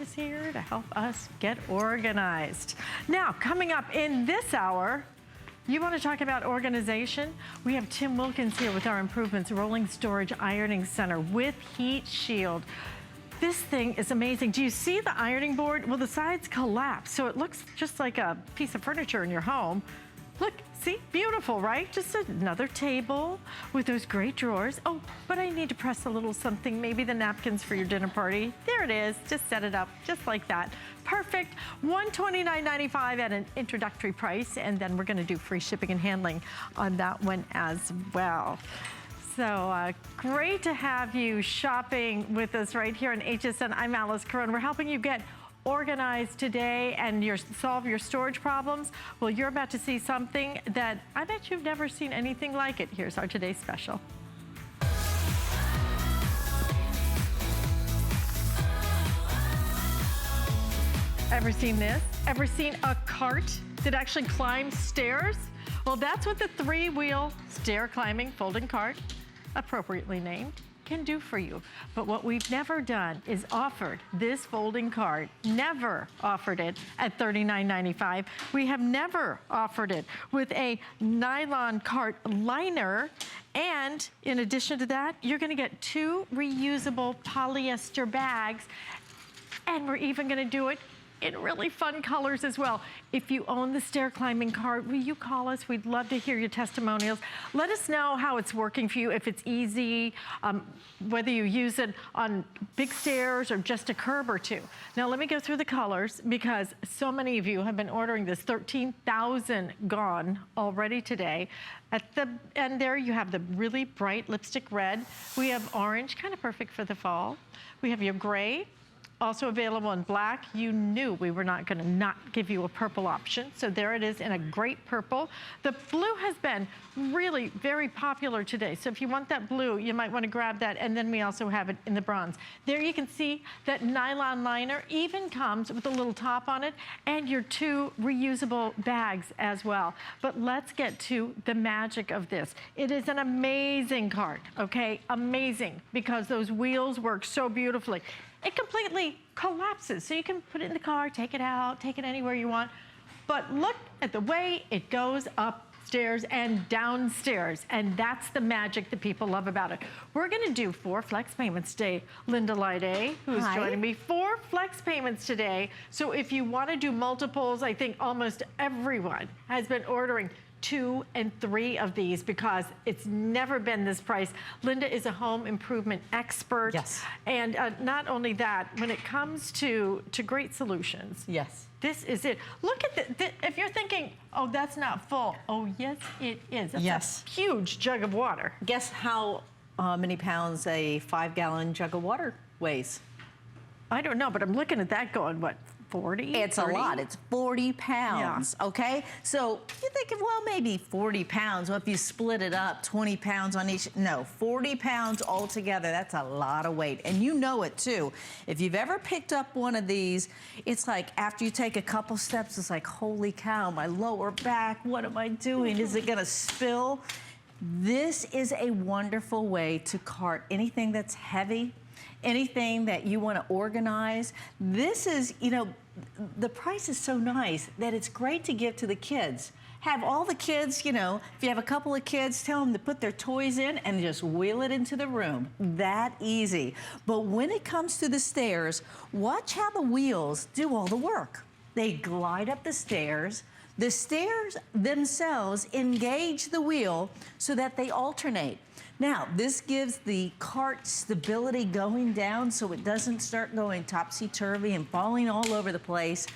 is here to help us get organized. Now, coming up in this hour, you want to talk about organization? We have Tim Wilkins here with our improvements, Rolling Storage Ironing Center with Heat Shield. This thing is amazing. Do you see the ironing board? Well, the sides collapse, so it looks just like a piece of furniture in your home. Look, see, beautiful, right? Just another table with those great drawers. Oh, but I need to press a little something, maybe the napkins for your dinner party. There it is, just set it up, just like that. Perfect, $129.95 at an introductory price, and then we're gonna do free shipping and handling on that one as well. So great to have you shopping with us right here on HSN. I'm Alice Caron. We're helping you get organized today and solve your storage problems. Well, you're about to see something that I bet you've never seen anything like it. Here's our today's special. Ever seen this? Ever seen a cart that actually climbs stairs? Well, that's what the 3-wheel stair climbing folding cart, appropriately named, can do for you. But what we've never done is offered this folding cart, never offered it at $39.95. We have never offered it with a nylon cart liner. And in addition to that, you're gonna get 2 reusable polyester bags. And we're even gonna do it in really fun colors as well. If you own the stair climbing cart, will you call us? We'd love to hear your testimonials. Let us know how it's working for you, if it's easy, whether you use it on big stairs or just a curb or two. Now let me go through the colors because so many of you have been ordering this. 13,000 gone already today. At the end there, you have the really bright lipstick red. We have orange, kind of perfect for the fall. We have your gray, also available in black. You knew we were not gonna not give you a purple option. So there it is in a great purple. The blue has been really very popular today. So if you want that blue, you might wanna grab that. And then we also have it in the bronze. There you can see that nylon liner even comes with a little top on it and your 2 reusable bags as well. But let's get to the magic of this. It is an amazing cart, okay? Amazing, because those wheels work so beautifully. It completely collapses. So you can put it in the car, take it out, take it anywhere you want. But look at the way it goes upstairs and downstairs. And that's the magic that people love about it. We're gonna do 4 flex payments today. Linda Lyday, who's joining me, 4 flex payments today. So if you wanna do multiples, I think almost everyone has been ordering 2 and 3 of these because it's never been this price. Linda is a home improvement expert. Yes. And not only that, when it comes to great solutions. Yes. This is it. Look at if you're thinking, oh, that's not full. Oh, yes, it is. That's a huge jug of water. Guess how many pounds a 5-gallon jug of water weighs? I don't know, but I'm looking at that going, what, 40? It's 30? a lot. It's 40 pounds, okay? So you're thinking, well, maybe 40 pounds. Well, if you split it up, 20 pounds on each. No, 40 pounds altogether. That's a lot of weight. And you know it, too. If you've ever picked up one of these, it's like after you take a couple steps, it's like, holy cow, my lower back, what am I doing? Is it going to spill? This is a wonderful way to cart anything that's heavy, anything that you want to organize. This is, you know, the price is so nice that it's great to give to the kids. Have all the kids, you know, if you have a couple of kids, tell them to put their toys in and just wheel it into the room. That easy. But when it comes to the stairs, watch how the wheels do all the work. They glide up the stairs. The stairs themselves engage the wheel so that they alternate. Now, this gives the cart stability going down so it doesn't start going topsy-turvy and falling all over the place.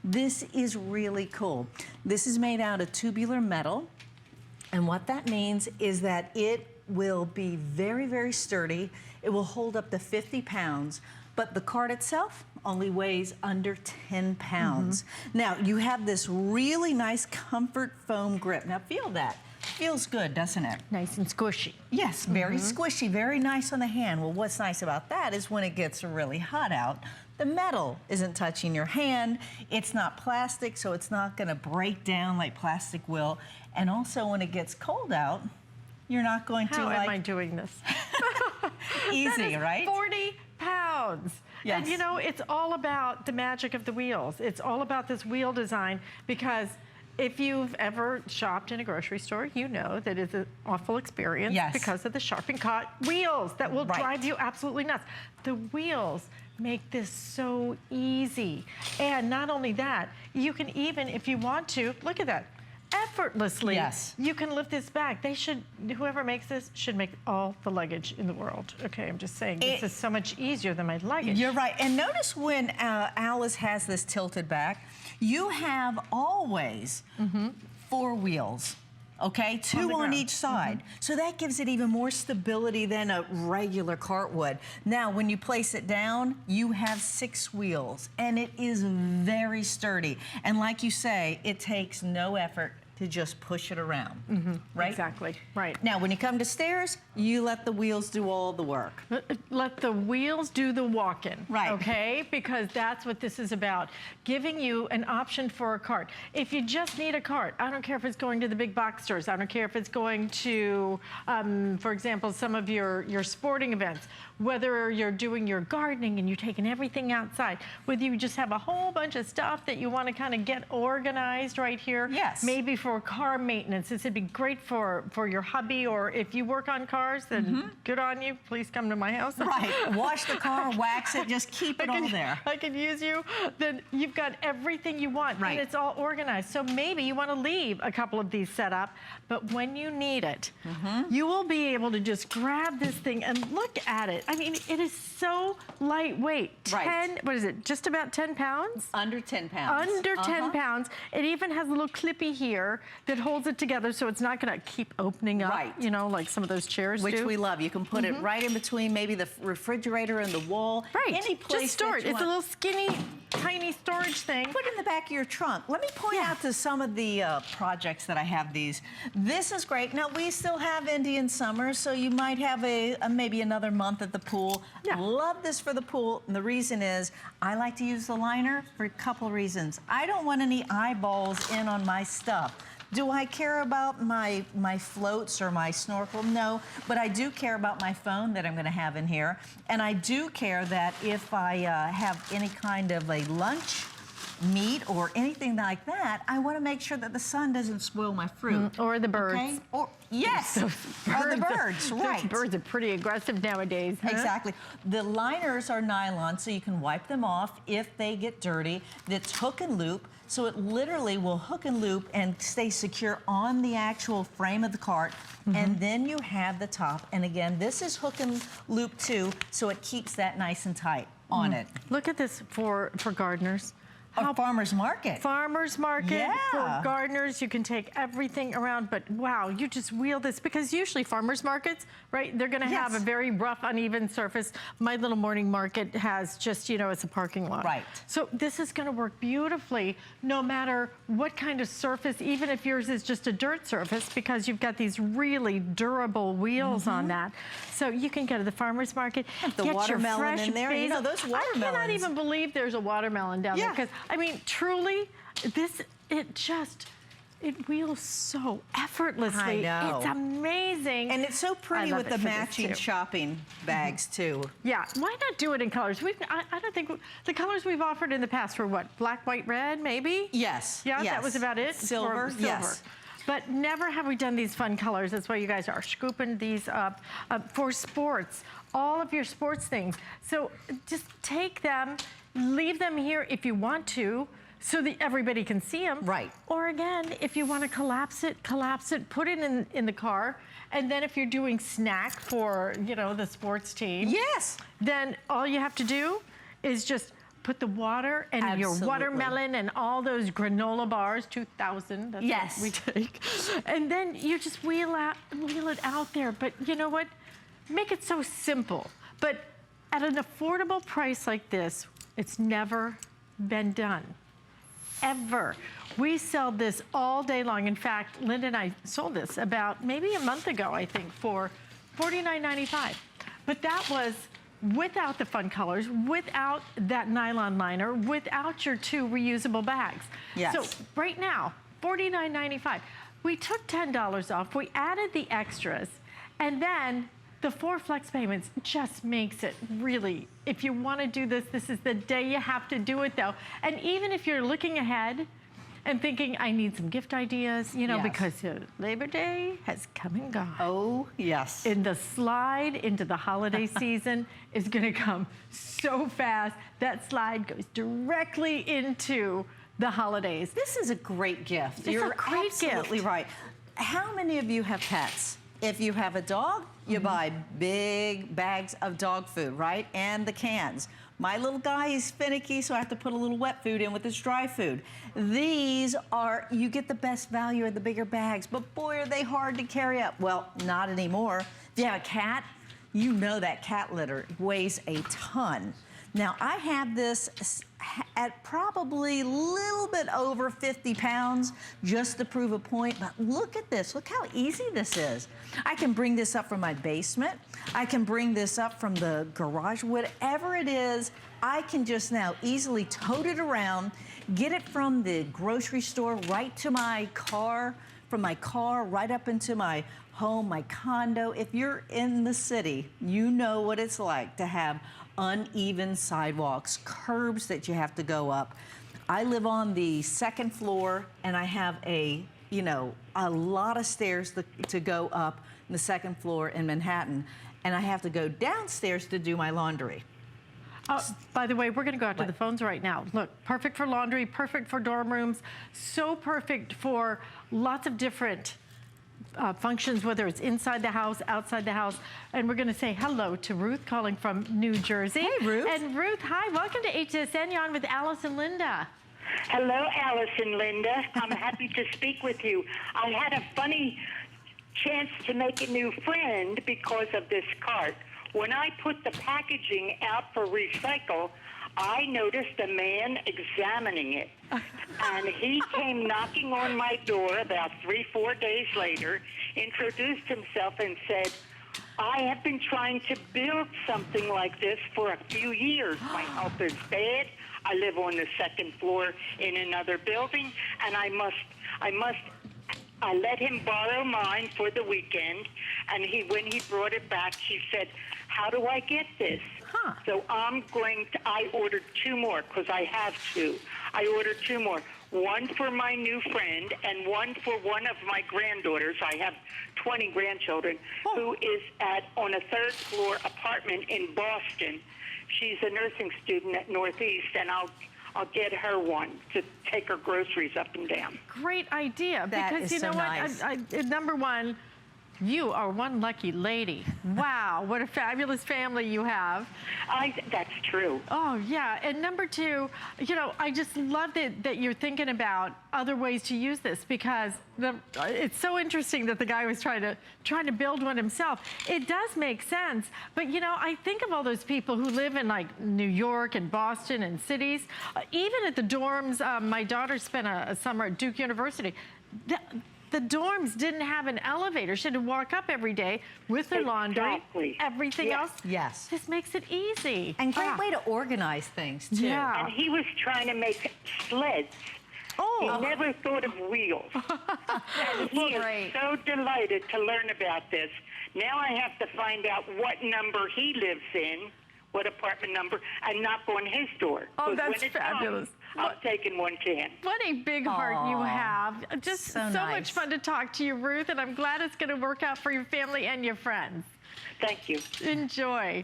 This is really cool. This is made out of tubular metal, and what that means is that it will be very, very sturdy. It will hold up to 50 pounds, but the cart itself only weighs under 10 pounds. Now, you have this really nice comfort foam grip. Now, feel that. Feels good, doesn't it? Nice and squishy. Yes, very squishy, very nice on the hand. Well, what's nice about that is when it gets really hot out, the metal isn't touching your hand. It's not plastic, so it's not gonna break down like plastic will. And also when it gets cold out, you're not going to How am I doing this? Easy, That is right? 40 pounds. Yes. And you know, it's all about the magic of the wheels. It's all about this wheel design, because if you've ever shopped in a grocery store, you know that it's an awful experience because of the sharp and cut wheels that will drive you absolutely nuts. The wheels make this so easy. And not only that, you can even, if you want to, look at that, effortlessly, you can lift this back. They should, whoever makes this should make all the luggage in the world. Okay, I'm just saying, this is so much easier than my luggage. You're right. And notice when Alice has this tilted back, you have always 4 wheels. Okay, 2 on each side. So that gives it even more stability than a regular cart would. Now, when you place it down, you have 6 wheels, and it is very sturdy. And like you say, it takes no effort to just push it around, right? Exactly, right. Now, when you come to stairs, you let the wheels do all the work. Let the wheels do the walking, right? Okay, because that's what this is about, giving you an option for a cart. If you just need a cart, I don't care if it's going to the big box stores, I don't care if it's going to, for example, some of your sporting events, whether you're doing your gardening and you're taking everything outside, whether you just have a whole bunch of stuff that you want to kind of get organized right here. Yes. Maybe for car maintenance, this would be great for your hubby, or if you work on cars, then good on you. Please come to my house. Right. Wash the car, wax it, just keep it all there. I can use you. Then you've got everything you want, and it's all organized. So maybe you want to leave a couple of these set up, but when you need it, you will be able to just grab this thing and look at it. I mean, it is so lightweight. What is it, just about 10 pounds? Under 10 pounds. Under 10 pounds. It even has a little clippy here that holds it together, so it's not going to keep opening up, you know, like some of those chairs Which we love. You can put it right in between maybe the refrigerator and the wall. Right. Any place just store it. It's a little skinny, tiny storage thing. Put it in the back of your trunk. Let me point out to some of the projects that I have these. This is great. Now, we still have Indian summer, so you might have maybe another month at the pool. Love this for the pool, and the reason is I like to use the liner for a couple reasons. I don't want any eyeballs in on my stuff. Do I care about my floats or my snorkel? No, but I do care about my phone that I'm going to have in here. And I do care that if I have any kind of a lunch meat or anything like that, I want to make sure that the sun doesn't spoil my fruit. Or the birds. Okay? Or, yes, or the birds, right. Those birds are pretty aggressive nowadays. Exactly. The liners are nylon, so you can wipe them off if they get dirty. It's hook and loop. So it literally will hook and loop and stay secure on the actual frame of the cart. And then you have the top. And again, this is hook and loop too, so it keeps that nice and tight on it. Look at this for gardeners. Farmer's market. Farmer's market for gardeners. You can take everything around, but wow, you just wheel this, because usually farmer's markets, right, they're going to have a very rough, uneven surface. My little morning market has just, you know, it's a parking lot. Right. So this is going to work beautifully no matter what kind of surface, even if yours is just a dirt surface, because you've got these really durable wheels on that. So you can go to the farmer's market, the get watermelon your fresh in there. basil. You know, those watermelons. I cannot even believe there's a watermelon down there, because I mean, truly, it wheels so effortlessly. I know. It's amazing. And it's so pretty with the matching shopping bags, too. Yeah, why not do it in colors? I don't think, the colors we've offered in the past were what, black, white, red, maybe? Yes. Yeah, that was about it? Silver, yes. But never have we done these fun colors. That's why you guys are scooping these up for sports, all of your sports things. So just take them, leave them here if you want to, so that everybody can see them. Right. Or again, if you want to collapse it, put it in the car. And then if you're doing snack for, you know, the sports team. Yes. Then all you have to do is just put the water and your watermelon and all those granola bars, 2,000, that's what we take. And then you just wheel it out there. But you know what? Make it so simple. But at an affordable price like this, it's never been done, ever. We sell this all day long. In fact, Linda and I sold this about maybe a month ago, I think, for $49.95. But that was without the fun colors, without that nylon liner, without your 2 reusable bags. Yes. So right now, $49.95. We took $10 off, we added the extras, and then The 4 flex payments just makes it really, if you want to do this, this is the day you have to do it though. And even if you're looking ahead and thinking, I need some gift ideas, you know, Yes. because Labor Day has come and gone. Oh, yes. And the slide into the holiday season is going to come so fast. That slide goes directly into the holidays. This is a great gift. It's a You're great absolutely gift. right. How many of you have pets? If you have a dog, you buy big bags of dog food, right? And the cans. My little guy is finicky, so I have to put a little wet food in with his dry food. These are, you get the best value in the bigger bags, but boy, are they hard to carry up. Well, not anymore. If you have a cat, you know that cat litter weighs a ton. Now, I have this at probably a little bit over 50 pounds just to prove a point, but look at this. Look how easy this is. I can bring this up from my basement. I can bring this up from the garage. Whatever it is, I can just now easily tote it around, get it from the grocery store right to my car, from my car right up into my home, my condo. If you're in the city, you know what it's like to have uneven sidewalks, curbs that you have to go up. I live on the 2nd floor and I have a lot of stairs to go up the 2nd floor in Manhattan, and I have to go downstairs to do my laundry. By the way, we're going to go out to the phones right now. Look, perfect for laundry, perfect for dorm rooms, so perfect for lots of different functions, whether it's inside the house, outside the house. And we're going to say hello to Ruth calling from New Jersey. Hey, Ruth. And Ruth, hi, welcome to HSN. You're on with Alice and Linda. Hello, Alice and Linda. I'm happy to speak with you. I had a funny chance to make a new friend because of this cart. When I put the packaging out for recycle, I noticed a man examining it. And he came knocking on my door about 3-4 days later, introduced himself and said, I have been trying to build something like this for a few years. My health is bad. I live on the 2nd floor in another building, and I let him borrow mine for the weekend, and when he brought it back, she said, how do I get this? Huh. So I ordered 2 more because I have 2. I ordered 2 more. One for my new friend and one for one of my granddaughters. I have 20 grandchildren who is on a 3rd floor apartment in Boston. She's a nursing student at Northeast, and I'll get her one to take her groceries up and down. Great idea. That because is you know so what? nice. Number one, you are one lucky lady. Wow, what a fabulous family you have. That's true. Oh, yeah. And number 2, you know, I just love that you're thinking about other ways to use this, because it's so interesting that the guy was trying to build one himself. It does make sense. But, you know, I think of all those people who live in, like, New York and Boston and cities. Even at the dorms, my daughter spent a summer at Duke University. The dorms didn't have an elevator. She had to walk up every day with her laundry, everything else. Yes. This makes it easy. And great way to organize things, too. Yeah. And he was trying to make sleds. Oh. He never thought of wheels. And he is so delighted to learn about this. Now I have to find out what number he lives in, what apartment number, and knock on his door. Oh, that's when it fabulous. Comes, I'm taking one to him. What a big heart you have. Just so nice. much fun to talk to you, Ruth, and I'm glad it's going to work out for your family and your friends. Thank you. Enjoy.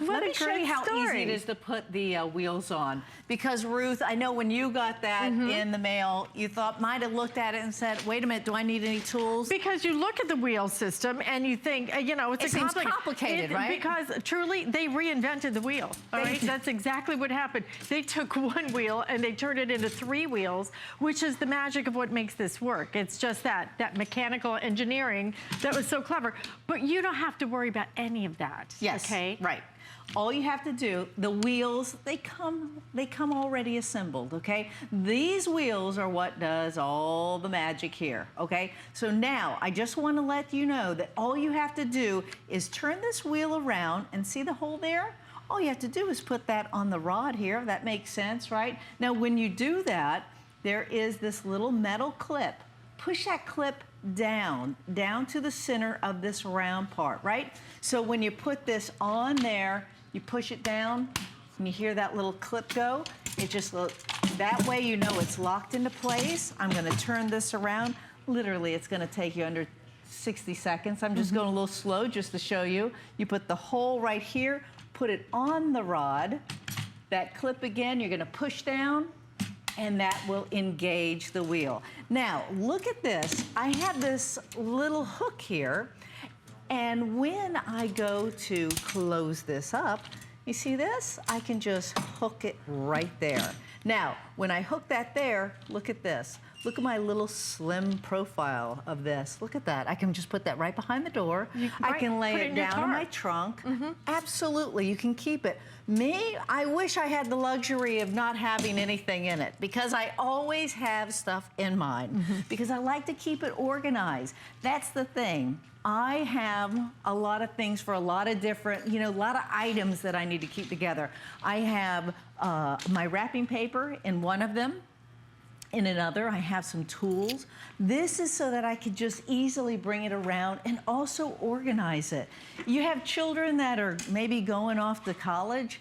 Let me show you how easy it is to put the wheels on. Because, Ruth, I know when you got that in the mail, you might have looked at it and said, wait a minute, do I need any tools? Because you look at the wheel system and you think, you know, it seems complicated, right? Because truly, they reinvented the wheel, all right? That's exactly what happened. They took one wheel and they turned it into 3 wheels, which is the magic of what makes this work. It's just that mechanical engineering that was so clever. But you don't have to worry about any of that, okay? Right. All you have to do, the wheels, they come already assembled, okay? These wheels are what does all the magic here, okay? So now, I just want to let you know that all you have to do is turn this wheel around and see the hole there? All you have to do is put that on the rod here. That makes sense, right? Now, when you do that, there is this little metal clip, push that clip down to the center of this round part, right? So when you put this on there, you push it down, and you hear that little clip go. It just, that way you know it's locked into place. I'm gonna turn this around. Literally, it's gonna take you under 60 seconds. I'm just going a little slow just to show you. You put the hole right here, put it on the rod. That clip again, you're gonna push down, and that will engage the wheel. Now, look at this. I have this little hook here, and when I go to close this up, you see this? I can just hook it right there. Now, when I hook that there, look at this. Look at my little slim profile of this. Look at that. I can just put that right behind the door. I can lay it down in my trunk. Absolutely, you can keep it. Me, I wish I had the luxury of not having anything in it, because I always have stuff in mine, because I like to keep it organized. That's the thing. I have a lot of things for a lot of different, a lot of items that I need to keep together. I have my wrapping paper in one of them. In another, I have some tools. This is so that I could just easily bring it around and also organize it. You have children that are maybe going off to college.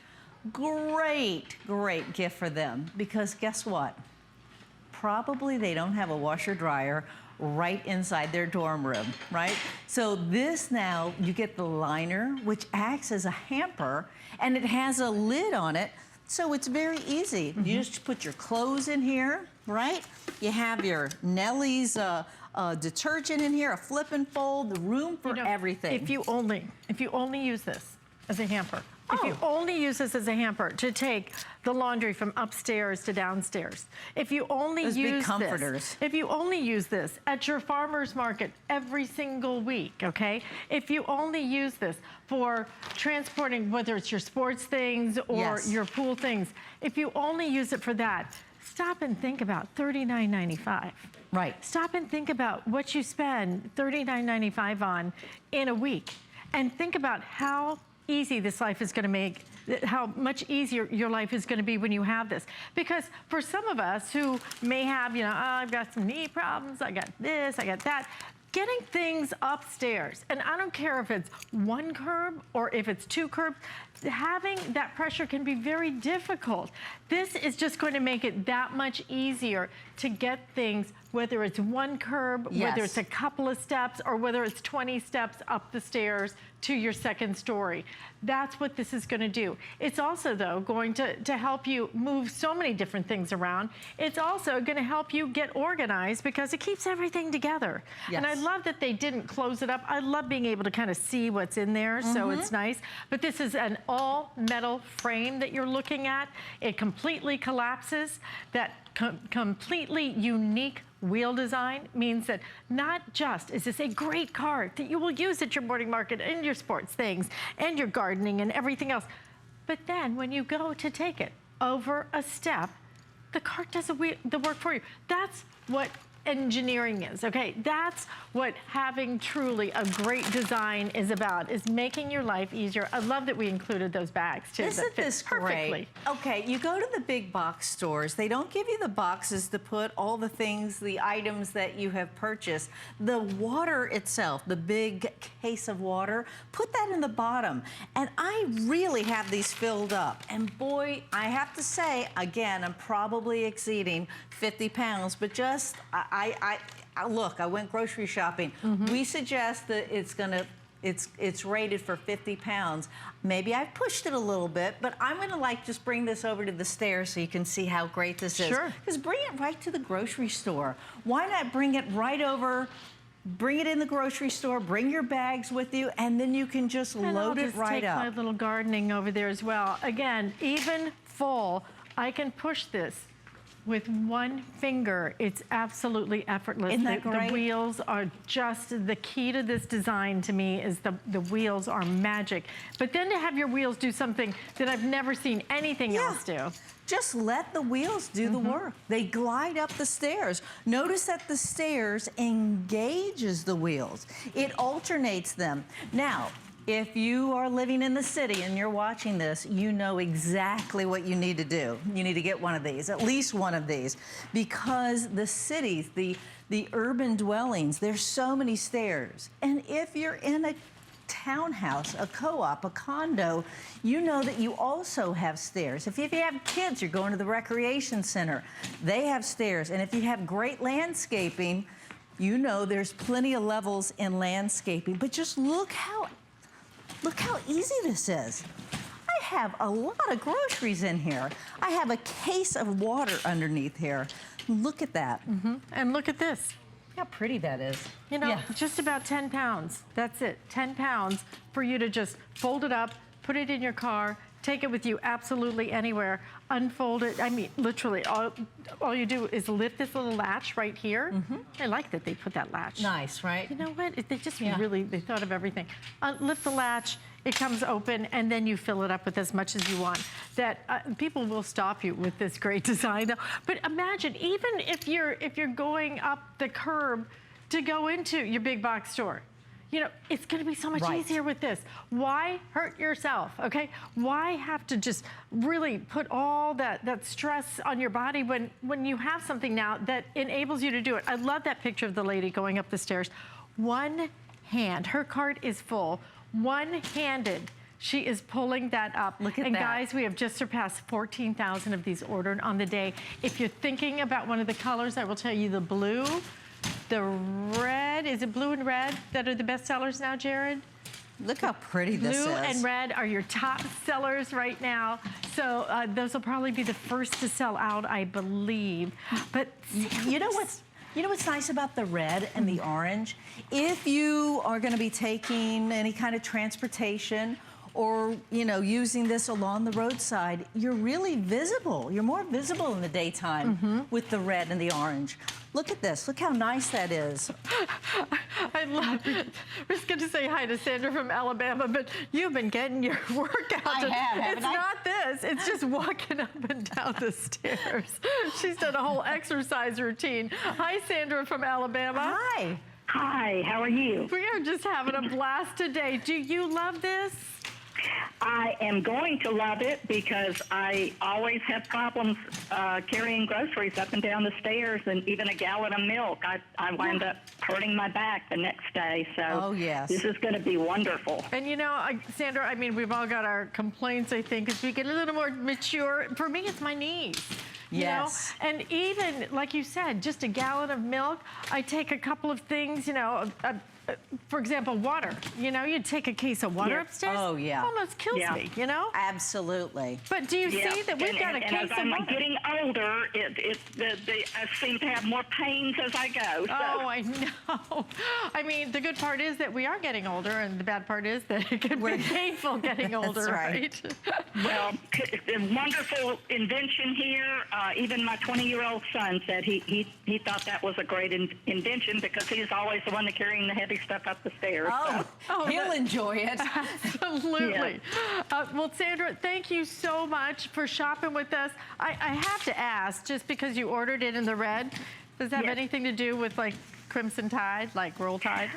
Great, great gift for them, because guess what? Probably they don't have a washer dryer right inside their dorm room, right? So this now, you get the liner, which acts as a hamper, and it has a lid on it, so it's very easy. You just put your clothes in here, right? You have your Nellie's detergent in here, a flip and fold, the room for everything. If you only use this as a hamper, if you only use this as a hamper to take the laundry from upstairs to downstairs, if you only if you only use this at your farmer's market every single week, okay? If you only use this for transporting, whether it's your sports things or your pool things, if you only use it for that, stop and think about $39.95. Right. Stop and think about what you spend $39.95 on in a week, and think about how easy this life is going to make, how much easier your life is going to be when you have this. Because for some of us who may have, oh, I've got some knee problems, I got this, I got that, getting things upstairs, and I don't care if it's one curb or if it's two curbs, having that pressure can be very difficult. This is just going to make it that much easier to get things, whether it's one curb, whether it's a couple of steps, or whether it's 20 steps up the stairs to your second story. That's what this is going to do. It's also, though, going to help you move so many different things around. It's also going to help you get organized, because it keeps everything together. And I love that they didn't close it up. I love being able to kind of see what's in there, so it's nice. But this is an all metal frame that you're looking at. It completely collapses. That completely unique wheel design means that not just is this a great cart that you will use at your morning market and your sports things and your gardening and everything else, but then when you go to take it over a step, the cart does the work for you. That's what engineering is, okay? That's what having truly a great design is about, is making your life easier. I love that we included those bags too. Isn't this great? Okay, you go to the big box stores, they don't give you the boxes to put all the things, the items that you have purchased. The water itself, the big case of water, put that in the bottom. And I really have these filled up. And boy, I have to say, again, I'm probably exceeding 50 pounds, but just, look, I went grocery shopping. We suggest that it's rated for 50 pounds. Maybe I pushed it a little bit, but I'm gonna just bring this over to the stairs so you can see how great this is. Sure. Because bring it right to the grocery store. Why not bring it right over, bring it in the grocery store, bring your bags with you, and then you can just load it right up. I'll just take my little gardening over there as well. Again, even full, I can push this with one finger. It's absolutely effortless. Isn't that great? The wheels are just, the key to this design to me is the wheels are magic. But then to have your wheels do something that I've never seen anything else do. Just let the wheels do the work. They glide up the stairs. Notice that the stairs engages the wheels. It alternates them. Now, If you are living in the city and you're watching this, you know exactly what you need to do. You need to get one of these, at least one of these, because the cities, the urban dwellings, there's so many stairs. And if you're in a townhouse, a co-op, a condo, you know that you also have stairs. If you have kids, you're going to the recreation center, they have stairs. And if you have great landscaping, you know there's plenty of levels in landscaping. But just look how easy this is. I have a lot of groceries in here. I have a case of water underneath here. Look at that. And look at this. How pretty that is. You know, just about 10 pounds. That's it, 10 pounds for you to just fold it up, put it in your car, take it with you absolutely anywhere, unfold it. I mean, literally, all you do is lift this little latch right here. I like that they put that latch. Nice, right? You know what? They just really, they thought of everything. Lift the latch, it comes open, and then you fill it up with as much as you want. That people will stop you with this great design. But imagine, even if you're going up the curb to go into your big box store, you know, it's gonna be so much easier with this. Why hurt yourself, okay? Why have to just really put all that stress on your body when you have something now that enables you to do it? I love that picture of the lady going up the stairs. One hand, her cart is full, one-handed, she is pulling that up. Look at that. And guys, we have just surpassed 14,000 of these ordered on the day. If you're thinking about one of the colors, I will tell you the blue, the red, is it blue and red that are the best sellers now, Jared? Look how pretty this is. Blue and red are your top sellers right now. So those will probably be the first to sell out, I believe. But you know what's nice about the red and the orange? If you are going to be taking any kind of transportation or, you know, using this along the roadside, you're really visible. You're more visible in the daytime with the red and the orange. Look at this. Look how nice that is. I love it. We're just going to say hi to Sandra from Alabama, but you've been getting your workout. I have, It's not this. It's just walking up and down the stairs. She's done a whole exercise routine. Hi, Sandra from Alabama. Hi. Hi, how are you? We are just having a blast today. Do you love this? I am going to love it because I always have problems carrying groceries up and down the stairs, and even a gallon of milk. I wind up hurting my back the next day. So this is going to be wonderful. And you know, Sandra, I mean, we've all got our complaints, I think, as we get a little more mature. For me, it's my knees. Yes. You know? And even, like you said, just a gallon of milk, I take a couple of things, you know, for example, water. You know, you take a case of water upstairs. Oh, yeah. It almost kills me, you know? Absolutely. But do you see that we've got a case of water? And as I'm getting older, I seem to have more pains as I go. So. Oh, I know. I mean, the good part is that we are getting older, and the bad part is that it can be painful getting older, right? Well, a wonderful invention here. Even my 20-year-old son said he thought that was a great invention because he's always the one that's carrying the heavy stuff up the stairs. He'll enjoy it. Absolutely. Well, Sandra, thank you so much for shopping with us. I have to ask, just because you ordered it in the red, does that have anything to do with like Crimson Tide, like Roll Tide?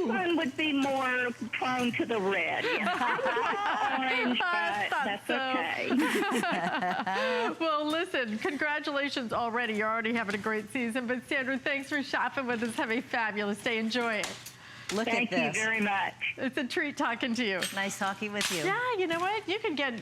My son would be more prone to the red. Orange, but that's okay. Well, listen, congratulations already. You're already having a great season. But Sandra, thanks for shopping with us. Have a fabulous day. Enjoy it. Look at this. Thank you very much. It's a treat talking to you. Nice talking with you. Yeah, you know what? You can get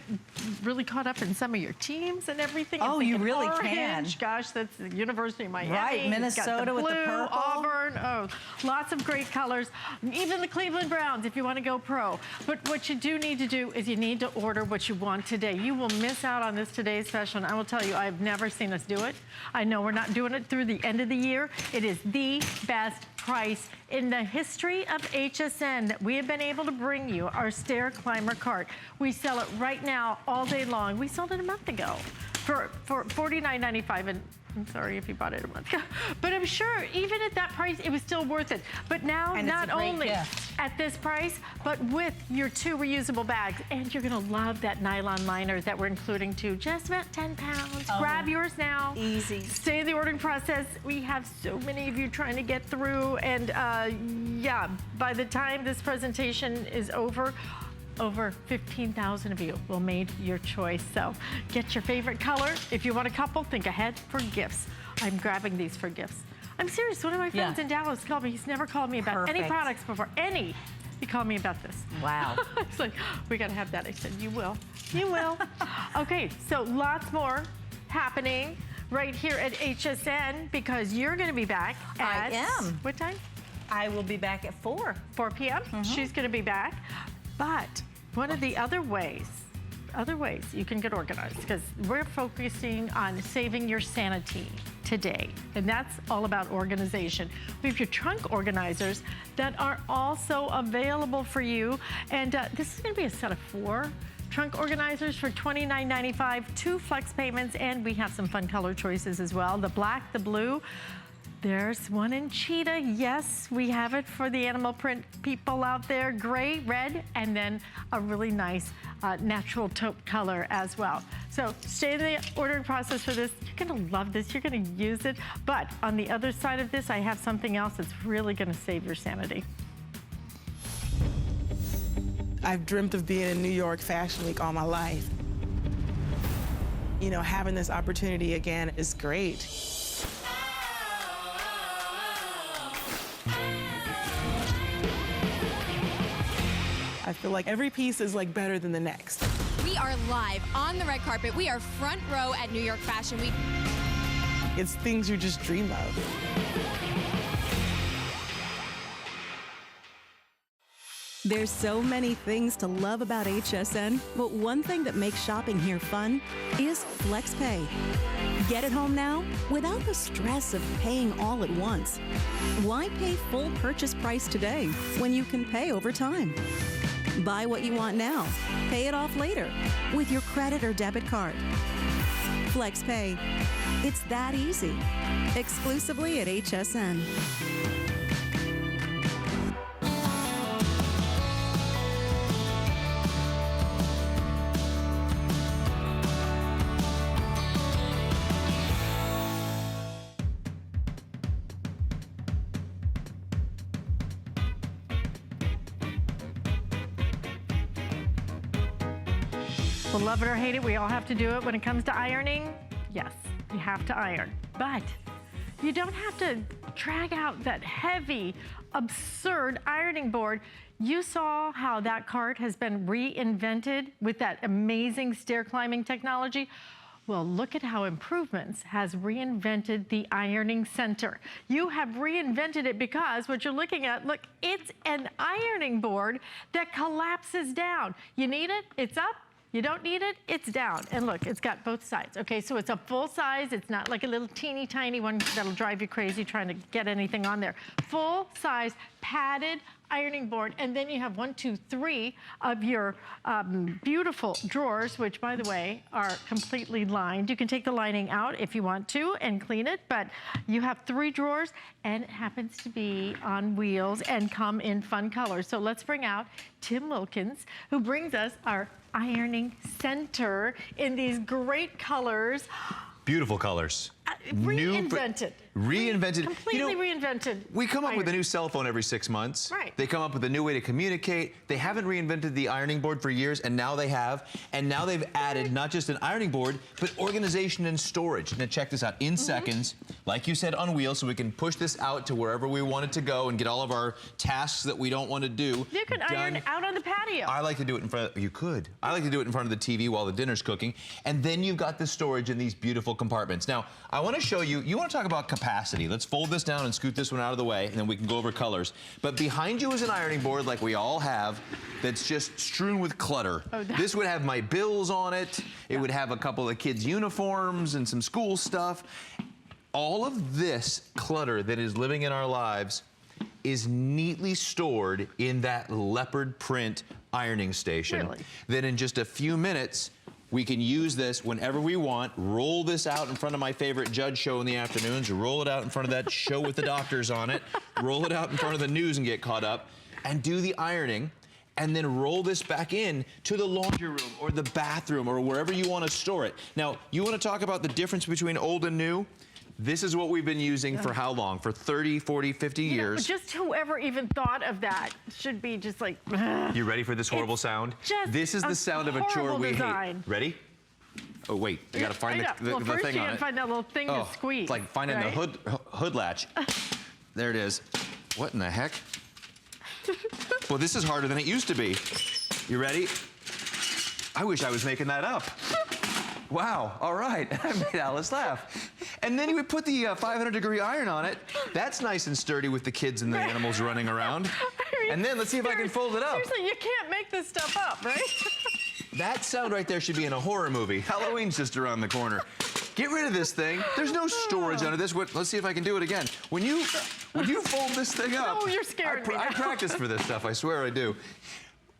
really caught up in some of your teams and everything. Oh, you really can. Gosh, that's the University of Miami. Right, Minnesota with the purple. Auburn. Oh, lots of great colors. Even the Cleveland Browns if you want to go pro. But what you do need to do is you need to order what you want today. You will miss out on this today's special. And I will tell you, I've never seen us do it. I know we're not doing it through the end of the year. It is the best price in the history of HSN that we have been able to bring you, our stair climber cart. We sell it right now all day long. We sold it a month ago. for $49.95, and I'm sorry if you bought it a month ago, but I'm sure even at that price, it was still worth it. But now, and not only at this price, but with your 2 reusable bags, and you're gonna love that nylon liner that we're including too. Just about 10 pounds. Grab yours now. Easy. Stay in the ordering process. We have so many of you trying to get through, and yeah, by the time this presentation is over 15,000 of you will made your choice. So get your favorite color. If you want a couple, think ahead for gifts. I'm grabbing these for gifts. I'm serious. One of my friends in Dallas called me. He's never called me about any products before. He called me about this. Wow. It's like, we got to have that. I said, you will. You will. Okay, so lots more happening right here at HSN because you're going to be back at... I am. What time? I will be back at 4 p.m. She's going to be back. But one of the other ways you can get organized, because we're focusing on saving your sanity today, and that's all about organization. We have your trunk organizers that are also available for you, and this is going to be a set of 4 trunk organizers for $29.95, 2 flex payments, and we have some fun color choices as well. The black, the blue. There's one in cheetah. Yes, we have it for the animal print people out there. Gray, red, and then a really nice natural taupe color as well. So stay in the ordering process for this. You're gonna love this, you're gonna use it. But on the other side of this, I have something else that's really gonna save your sanity. I've dreamt of being in New York Fashion Week all my life. You know, having this opportunity again is great. I feel like every piece is like better than the next. We are live on the red carpet. We are front row at New York Fashion Week. It's things you just dream of. There's so many things to love about HSN, but one thing that makes shopping here fun is FlexPay. Get it home now without the stress of paying all at once. Why pay full purchase price today when you can pay over time? Buy what you want now, pay it off later with your credit or debit card. FlexPay. It's that easy. Exclusively at HSN. Well, love it or hate it, we all have to do it. When it comes to ironing, yes, you have to iron. But you don't have to drag out that heavy, absurd ironing board. You saw how that cart has been reinvented with that amazing stair climbing technology. Well, look at how Improvements has reinvented the ironing center. You have reinvented it because what you're looking at, look, it's an ironing board that collapses down. You need it, it's up. You don't need it, it's down. And look, it's got both sides. Okay, so it's a full size. It's not like a little teeny tiny one that'll drive you crazy trying to get anything on there. Full size, padded ironing board. And then you have 1, 2, 3 of your beautiful drawers, which by the way, are completely lined. You can take the lining out if you want to and clean it, but you have 3 drawers and it happens to be on wheels and come in fun colors. So let's bring out Tim Wilkins, who brings us our ironing center in these great colors. Beautiful colors. Reinvented. Reinvented. Completely reinvented. We come up with a new cell phone every 6 months. Right. They come up with a new way to communicate. They haven't reinvented the ironing board for years, and now they have. And now they've added not just an ironing board, but organization and storage. Now check this out. In seconds, like you said, on wheels, so we can push this out to wherever we want it to go and get all of our tasks that we don't want to do. You could iron out on the patio. I like to do it in front of, you could. I like to do it in front of the TV while the dinner's cooking. And then you've got the storage in these beautiful compartments. Now, I want to show you, you want to talk about capacity. Let's fold this down and scoot this one out of the way, and then we can go over colors. But behind you is an ironing board like we all have that's just strewn with clutter. Oh, this would have my bills on it. It would have a couple of kids' uniforms and some school stuff. All of this clutter that is living in our lives is neatly stored in that leopard print ironing station. Really? Then in just a few minutes, We can use this whenever we want. Roll this out in front of my favorite judge show in the afternoons. Roll it out in front of that show with the doctors on it. Roll it out in front of the news and get caught up. And do the ironing. And then roll this back in to the laundry room or the bathroom or wherever you want to store it. Now, you want to talk about the difference between old and new? This is what we've been using for how long? For 30, 40, 50 years. Just whoever even thought of that should be just like, ugh. You ready for this horrible sound? This is the sound of a chore we hate. Ready? Oh, wait. You got to find the well, thing first you on gotta it. Find that little thing to squeeze. It's like finding the hood latch. There it is. What in the heck? Well, this is harder than it used to be. You ready? I wish I was making that up. Wow, all right. I made Alice laugh. And then you would put the 500-degree iron on it. That's nice and sturdy with the kids and the animals running around. And then let's see if I can fold it up. Seriously, you can't make this stuff up, right? That sound right there should be in a horror movie. Halloween's just around the corner. Get rid of this thing. There's no storage under this. Let's see if I can do it again. When you fold this thing up. Oh, you're scaring me now. I practice for this stuff, I swear I do.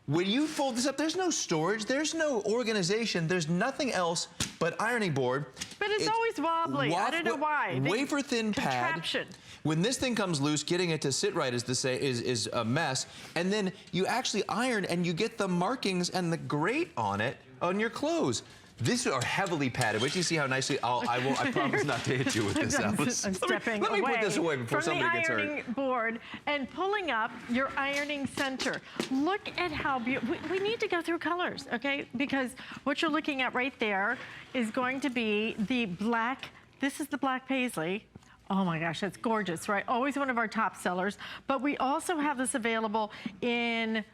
When you fold this up, there's no storage, there's no organization, there's nothing else but ironing board. But it's always wobbly. I don't know why. Wafer thin pad. Contraption. When this thing comes loose, getting it to sit right is a mess. And then you actually iron and you get the markings and the grate on it on your clothes. These are heavily padded. Wait till you see how nicely I promise not to hit you with this, Alice. I'm stepping let me put this away before somebody gets hurt. From the ironing board and pulling up your ironing center. Look at how beautiful. We need to go through colors, okay? Because what you're looking at right there is going to be the black. This is the black paisley. Oh my gosh, that's gorgeous, right? Always one of our top sellers. But we also have this available in.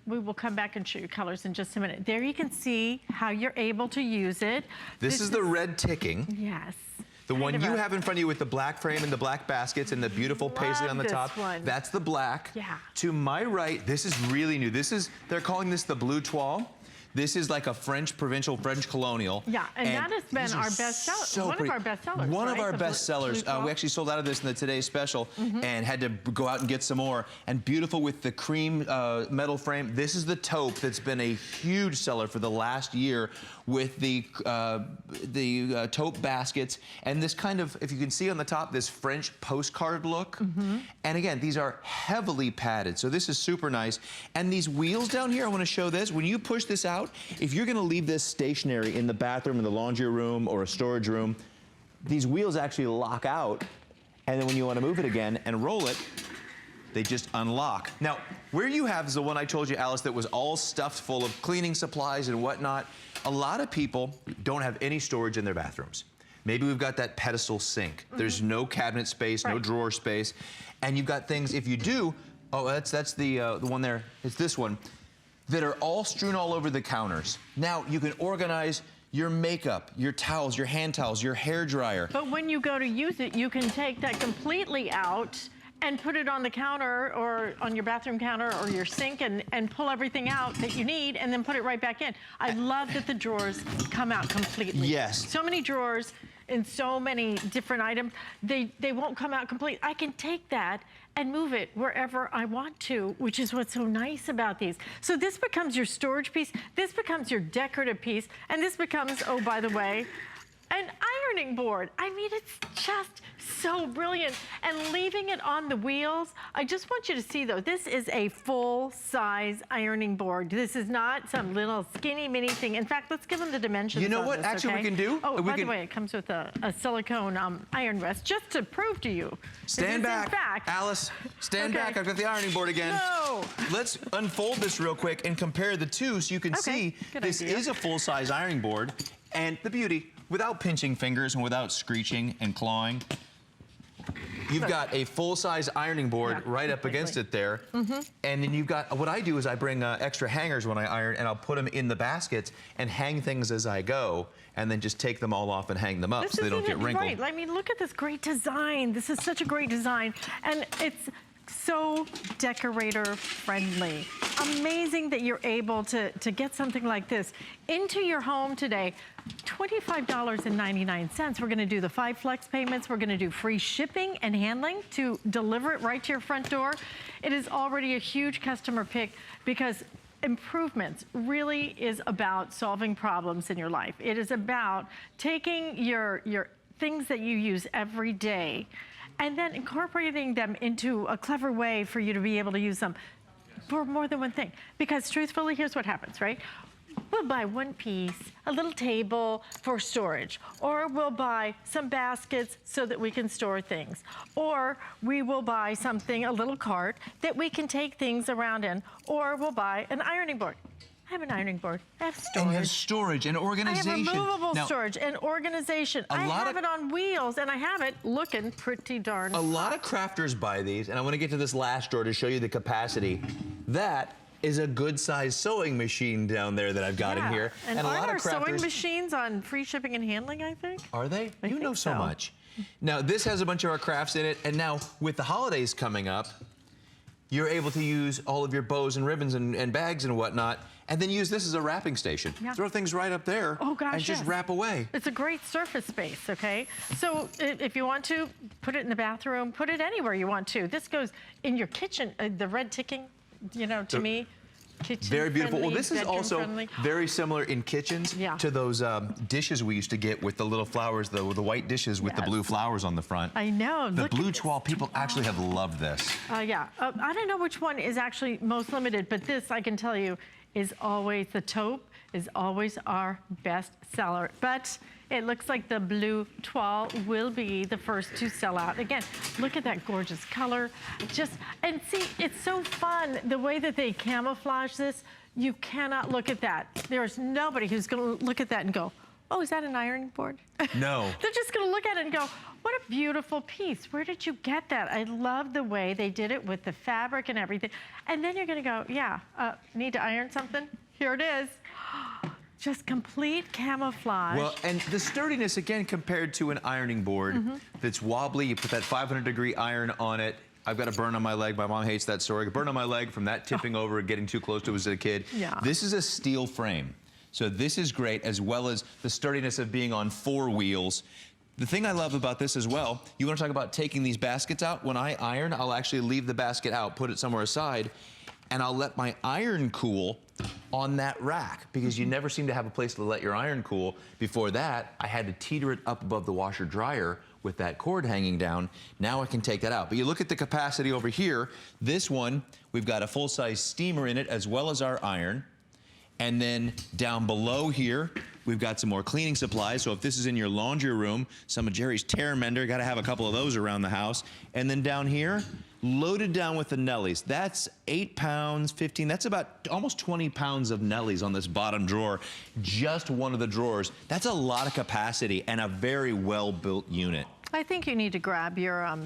We will come back and show you colors in just a minute. There you can see how you're able to use it. This is the red ticking. Yes. The one you have in front of you with the black frame and the black baskets and the beautiful paisley on the top. That's the black. Yeah. To my right, this is really new. They're calling this the blue toile. This is like a French provincial, French colonial. Yeah, and that has been our best seller. One of our best sellers. One of our best sellers. We actually sold out of this in the Today's Special and had to go out and get some more. And beautiful with the cream metal frame. This is the taupe that's been a huge seller for the last year with the taupe baskets and this kind of, if you can see on the top, this French postcard look. And again, these are heavily padded, so this is super nice. And these wheels down here, I want to show this. When you push this out, if you're going to leave this stationary in the bathroom, in the laundry room, or a storage room, these wheels actually lock out, and then when you want to move it again and roll it, they just unlock. Now, where you have is the one I told you, Alice, that was all stuffed full of cleaning supplies and whatnot. A lot of people don't have any storage in their bathrooms. Maybe we've got that pedestal sink. There's no cabinet space, no drawer space, and you've got things, if you do, oh, that's the one there, it's this one, that are all strewn all over the counters. Now, you can organize your makeup, your towels, your hand towels, your hair dryer. But when you go to use it, you can take that completely out and put it on the counter or on your bathroom counter or your sink and pull everything out that you need and then put it right back in. I love that the drawers come out completely. Yes. So many drawers in so many different items, they won't come out complete. I can take that and move it wherever I want to, which is what's so nice about these. So this becomes your storage piece, this becomes your decorative piece, and this becomes, oh, by the way, an ironing board. I mean, it's just so brilliant. And leaving it on the wheels, I just want you to see though, this is a full-size ironing board. This is not some little skinny mini thing. In fact, let's give them the dimensions. You know what actually we can do? Oh, by the way, it comes with a silicone iron rest, just to prove to you. Stand back, Alice, stand back. I've got the ironing board again. No. Let's unfold this real quick and compare the two so you can see this is a full-size ironing board. And the beauty, without pinching fingers and without screeching and clawing, you've got a full-size ironing board right up against it there. And then you've got, what I do is I bring extra hangers when I iron and I'll put them in the baskets and hang things as I go and then just take them all off and hang them up so they don't get wrinkled. Right. I mean, look at this great design. This is such a great design. And it's so decorator friendly. Amazing that you're able to get something like this into your home today. $25.99. We're gonna do the 5 flex payments. We're gonna do free shipping and handling to deliver it right to your front door. It is already a huge customer pick because improvements really is about solving problems in your life. It is about taking your things that you use every day and then incorporating them into a clever way for you to be able to use them for more than one thing. Because truthfully, here's what happens, right? We'll buy one piece, a little table for storage, or we'll buy some baskets so that we can store things, or we will buy something, a little cart that we can take things around in, or we'll buy an ironing board. I have an ironing board. I have storage. And you have storage and organization. I have removable storage and organization. I have it on wheels, and I have it looking pretty darn A lot of crafters buy these, and I want to get to this last drawer to show you the capacity. That is a good-sized sewing machine down there that I've got in here. And a lot of our crafters, sewing machines on free shipping and handling, I think. Are they? I You know think so much. Now, this has a bunch of our crafts in it, and now with the holidays coming up, you're able to use all of your bows and ribbons and bags and whatnot, and then use this as a wrapping station. Yeah. Throw things right up there and just wrap away. It's a great surface space, okay? So if you want to, put it in the bathroom, put it anywhere you want to. This goes in your kitchen, the red ticking, you know, to me, kitchen very beautiful. friendly, Well, this is also friendly. very similar in kitchens to those dishes we used to get with the little flowers, the white dishes with the blue flowers on the front. I know. The blue toile, people actually have loved this. I don't know which one is actually most limited, but this, I can tell you, is always, the taupe is always our best seller. But it looks like the blue toile will be the first to sell out. Again, look at that gorgeous color. And see, it's so fun, the way that they camouflage this. You cannot look at that. There's nobody who's gonna look at that and go, oh, is that an ironing board? No. They're just gonna look at it and go, what a beautiful piece. Where did you get that? I love the way they did it with the fabric and everything. And then you're gonna go, yeah, need to iron something? Here it is. Just complete camouflage. Well, and the sturdiness, again, compared to an ironing board that's wobbly, you put that 500-degree iron on it. I've got a burn on my leg. My mom hates that story. A burn on my leg from that tipping over and getting too close to it as a kid. Yeah. This is a steel frame. So this is great, as well as the sturdiness of being on 4 wheels. The thing I love about this as well, you want to talk about taking these baskets out? When I iron, I'll actually leave the basket out, put it somewhere aside, and I'll let my iron cool on that rack, because you never seem to have a place to let your iron cool. Before that, I had to teeter it up above the washer dryer with that cord hanging down. Now I can take that out. But you look at the capacity over here. This one, we've got a full-size steamer in it, as well as our iron. And then down below here, we've got some more cleaning supplies. So if this is in your laundry room, some of Jerry's tear mender, got to have a couple of those around the house. And then down here, loaded down with the Nellies. That's 8 pounds, 15, that's about almost 20 pounds of Nellies on this bottom drawer. Just one of the drawers. That's a lot of capacity and a very well-built unit. I think you need to grab your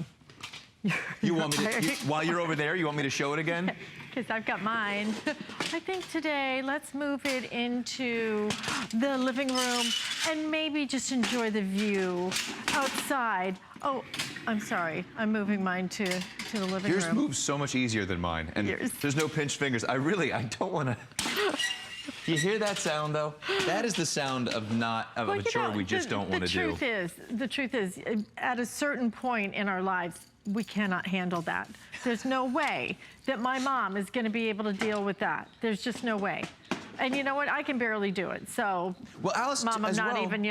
you want me to, while you're over there, you want me to show it again? Because I've got mine. I think today, let's move it into the living room and maybe just enjoy the view outside. Oh, I'm sorry. I'm moving mine to the living room. Yours moves so much easier than mine. And there's no pinched fingers. I don't want to. You hear that sound, though? That is the sound of a chore we just don't want to do. The truth is, at a certain point in our lives, we cannot handle that. There's no way that my mom is going to be able to deal with that. There's just no way. And you know what? I can barely do it. So, well, Alice, Mom, I'm not even,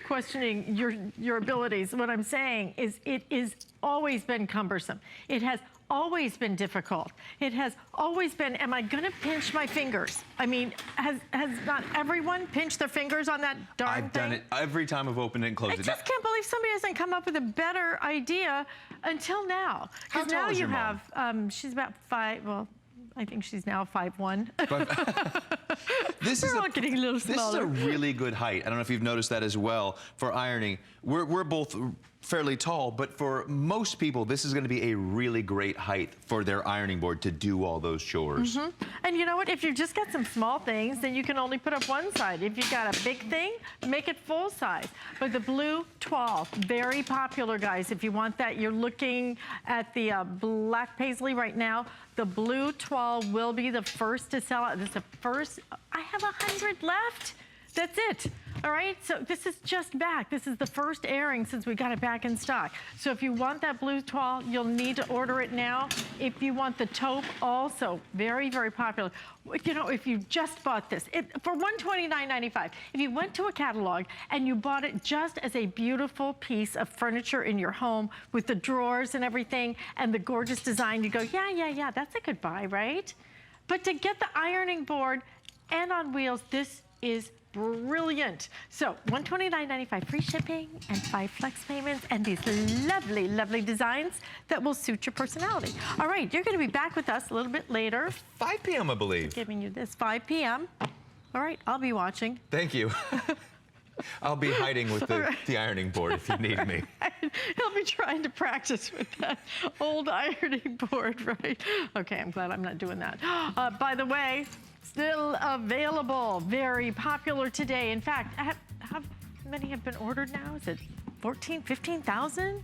questioning your abilities. What I'm saying is it is always been cumbersome. It has always been difficult. It has always been, am I gonna pinch my fingers? I mean, has not everyone pinched their fingers on that darn thing? I've done it every time I've opened it and closed it. I just can't believe somebody hasn't come up with a better idea until now. How tall is your mom? She's about 5, well, I think she's now 5'1". We're all getting a little smaller. This is a really good height. I don't know if you've noticed that as well for ironing. We're both fairly tall, but for most people, this is going to be a really great height for their ironing board to do all those chores. And you know what? If you've just got some small things, then you can only put up one side. If you've got a big thing, make it full size. But the blue toile, very popular, guys. If you want that, you're looking at the black paisley right now. The blue toile will be the first to sell out. This is the first. I have 100 left. That's it. All right, so this is just back. This is the first airing since we got it back in stock. So if you want that blue toile, you'll need to order it now. If you want the taupe, also very, very popular. You know, if you just bought this, for $129.95, if you went to a catalog and you bought it just as a beautiful piece of furniture in your home with the drawers and everything and the gorgeous design, you go, yeah, that's a good buy, right? But to get the ironing board and on wheels, this is brilliant. So $129.95 free shipping and 5 flex payments and these lovely, lovely designs that will suit your personality. All right, you're going to be back with us a little bit later. 5 p.m. I believe. Giving you this 5 p.m. All right, I'll be watching. Thank you. I'll be hiding with the ironing board if you need me. He'll be trying to practice with that old ironing board, right? Okay, I'm glad I'm not doing that. By the way, still available, very popular today. In fact, how many have been ordered now? Is it 14, 15,000?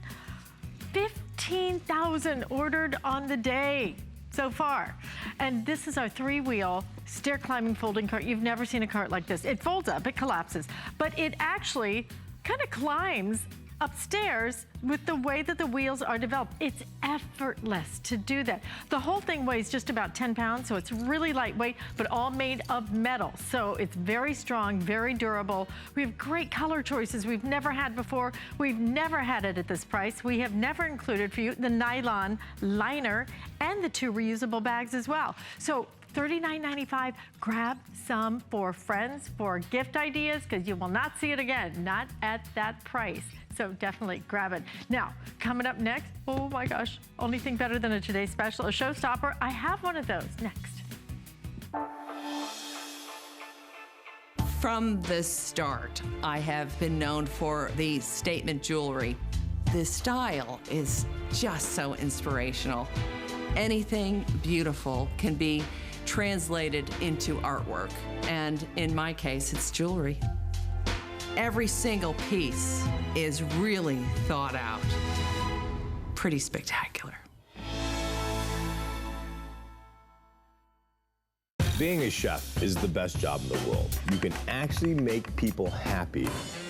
15,000 ordered on the day so far. And this is our 3-wheel stair climbing folding cart. You've never seen a cart like this. It folds up, it collapses, but it actually kind of climbs upstairs with the way that the wheels are developed. It's effortless to do that. The whole thing weighs just about 10 pounds, so it's really lightweight, but all made of metal. So it's very strong, very durable. We have great color choices we've never had before. We've never had it at this price. We have never included for you the nylon liner and the 2 reusable bags as well. So $39.95, grab some for friends, for gift ideas, because you will not see it again, not at that price. So definitely grab it. Now, coming up next, oh my gosh, only thing better than a Today Special, a showstopper. I have one of those next. From the start, I have been known for the statement jewelry. The style is just so inspirational. Anything beautiful can be translated into artwork, and in my case, it's jewelry. Every single piece is really thought out. Pretty spectacular. Being a chef is the best job in the world. You can actually make people happy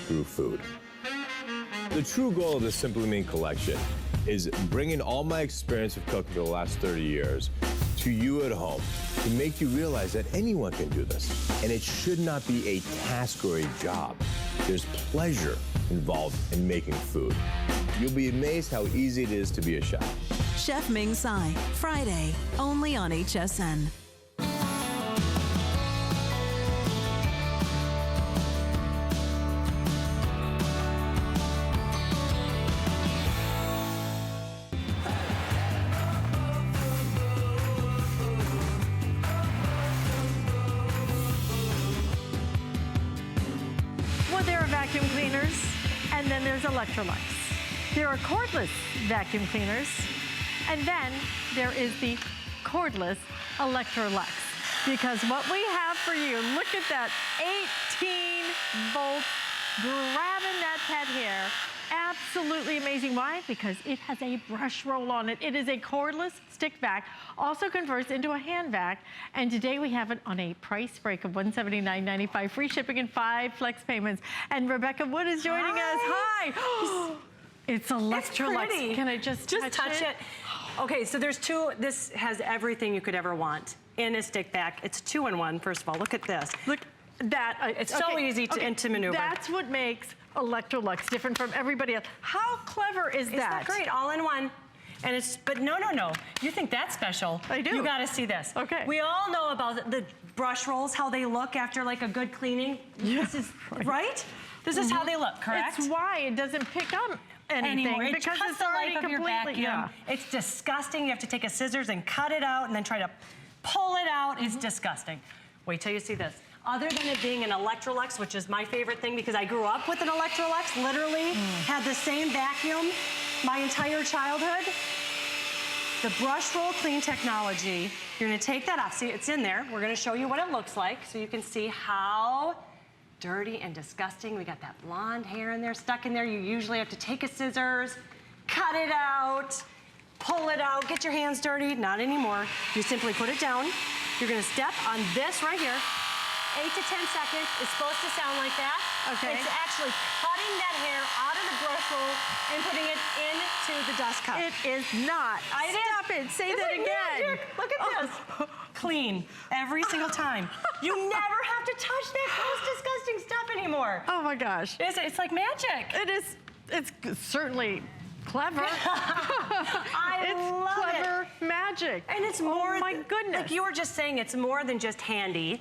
through food. The true goal of the Simply Mean collection is bringing all my experience of cooking for the last 30 years to you at home to make you realize that anyone can do this. And it should not be a task or a job. There's pleasure involved in making food. You'll be amazed how easy it is to be a chef. Chef Ming Tsai, Friday, only on HSN. Vacuum cleaners, and then there's Electrolux. There are cordless vacuum cleaners, and then there is the cordless Electrolux. Because what we have for you, look at that 18 volts grabbing that pet hair. Absolutely amazing. Why? Because it has a brush roll on it. It is a cordless stick vac, also converts into a hand vac. And today we have it on a price break of $179.95, free shipping and 5 flex payments. And Rebecca Wood is joining us. Hi. It's Electrolux. It's Can I just touch it? Okay, so there's 2. This has everything you could ever want in a stick vac. It's 2-in-1. First of all, look at this. Look that. It's so easy to maneuver. That's what makes Electrolux different from everybody else. How clever is that? Isn't that great? All in one. And it's, but no. You think that's special. I do. You gotta see this. Okay. We all know about the brush rolls, how they look after like a good cleaning. Yeah, this is, right? This is how they look, correct? It's why it doesn't pick up anything. Anymore. It because cuts it's the already life of your completely, vacuum. It's disgusting. You have to take a scissors and cut it out and then try to pull it out. It's disgusting. Wait till you see this. Other than it being an Electrolux, which is my favorite thing because I grew up with an Electrolux, literally had the same vacuum my entire childhood. The brush roll clean technology, you're gonna take that off. See, it's in there. We're gonna show you what it looks like so you can see how dirty and disgusting. We got that blonde hair in there, stuck in there. You usually have to take a scissors, cut it out, pull it out, get your hands dirty. Not anymore. You simply put it down. You're gonna step on this right here. 8 to 10 seconds. It's supposed to sound like that. Okay. It's actually cutting that hair out of the brush roll and putting it into the dust cup. It is not. Stop it. Say that again. Magic. Look at this. Clean every single time. You never have to touch that gross, disgusting stuff anymore. Oh my gosh. It's like magic. It is. It's certainly clever. I love clever magic. And it's more. Oh my goodness. Like you were just saying, it's more than just handy.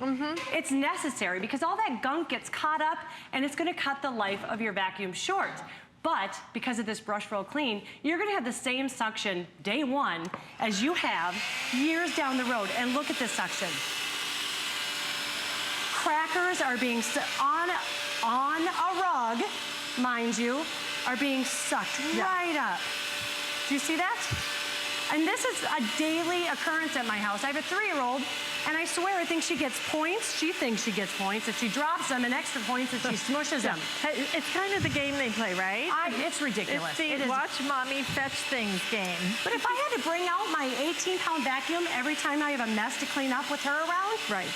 It's necessary because all that gunk gets caught up and it's going to cut the life of your vacuum short. But because of this brush roll clean, you're going to have the same suction day one as you have years down the road. And look at this suction. Crackers are being on a rug, mind you, are being sucked right up. Do you see that? And this is a daily occurrence at my house. I have a 3-year-old, and I swear I think she gets points. She thinks she gets points if she drops them, and extra points if she smushes them. It's kind of the game they play, right? It's ridiculous. It's the watch mommy fetch things game. But if I had to bring out my 18-pound vacuum every time I have a mess to clean up with her around, right,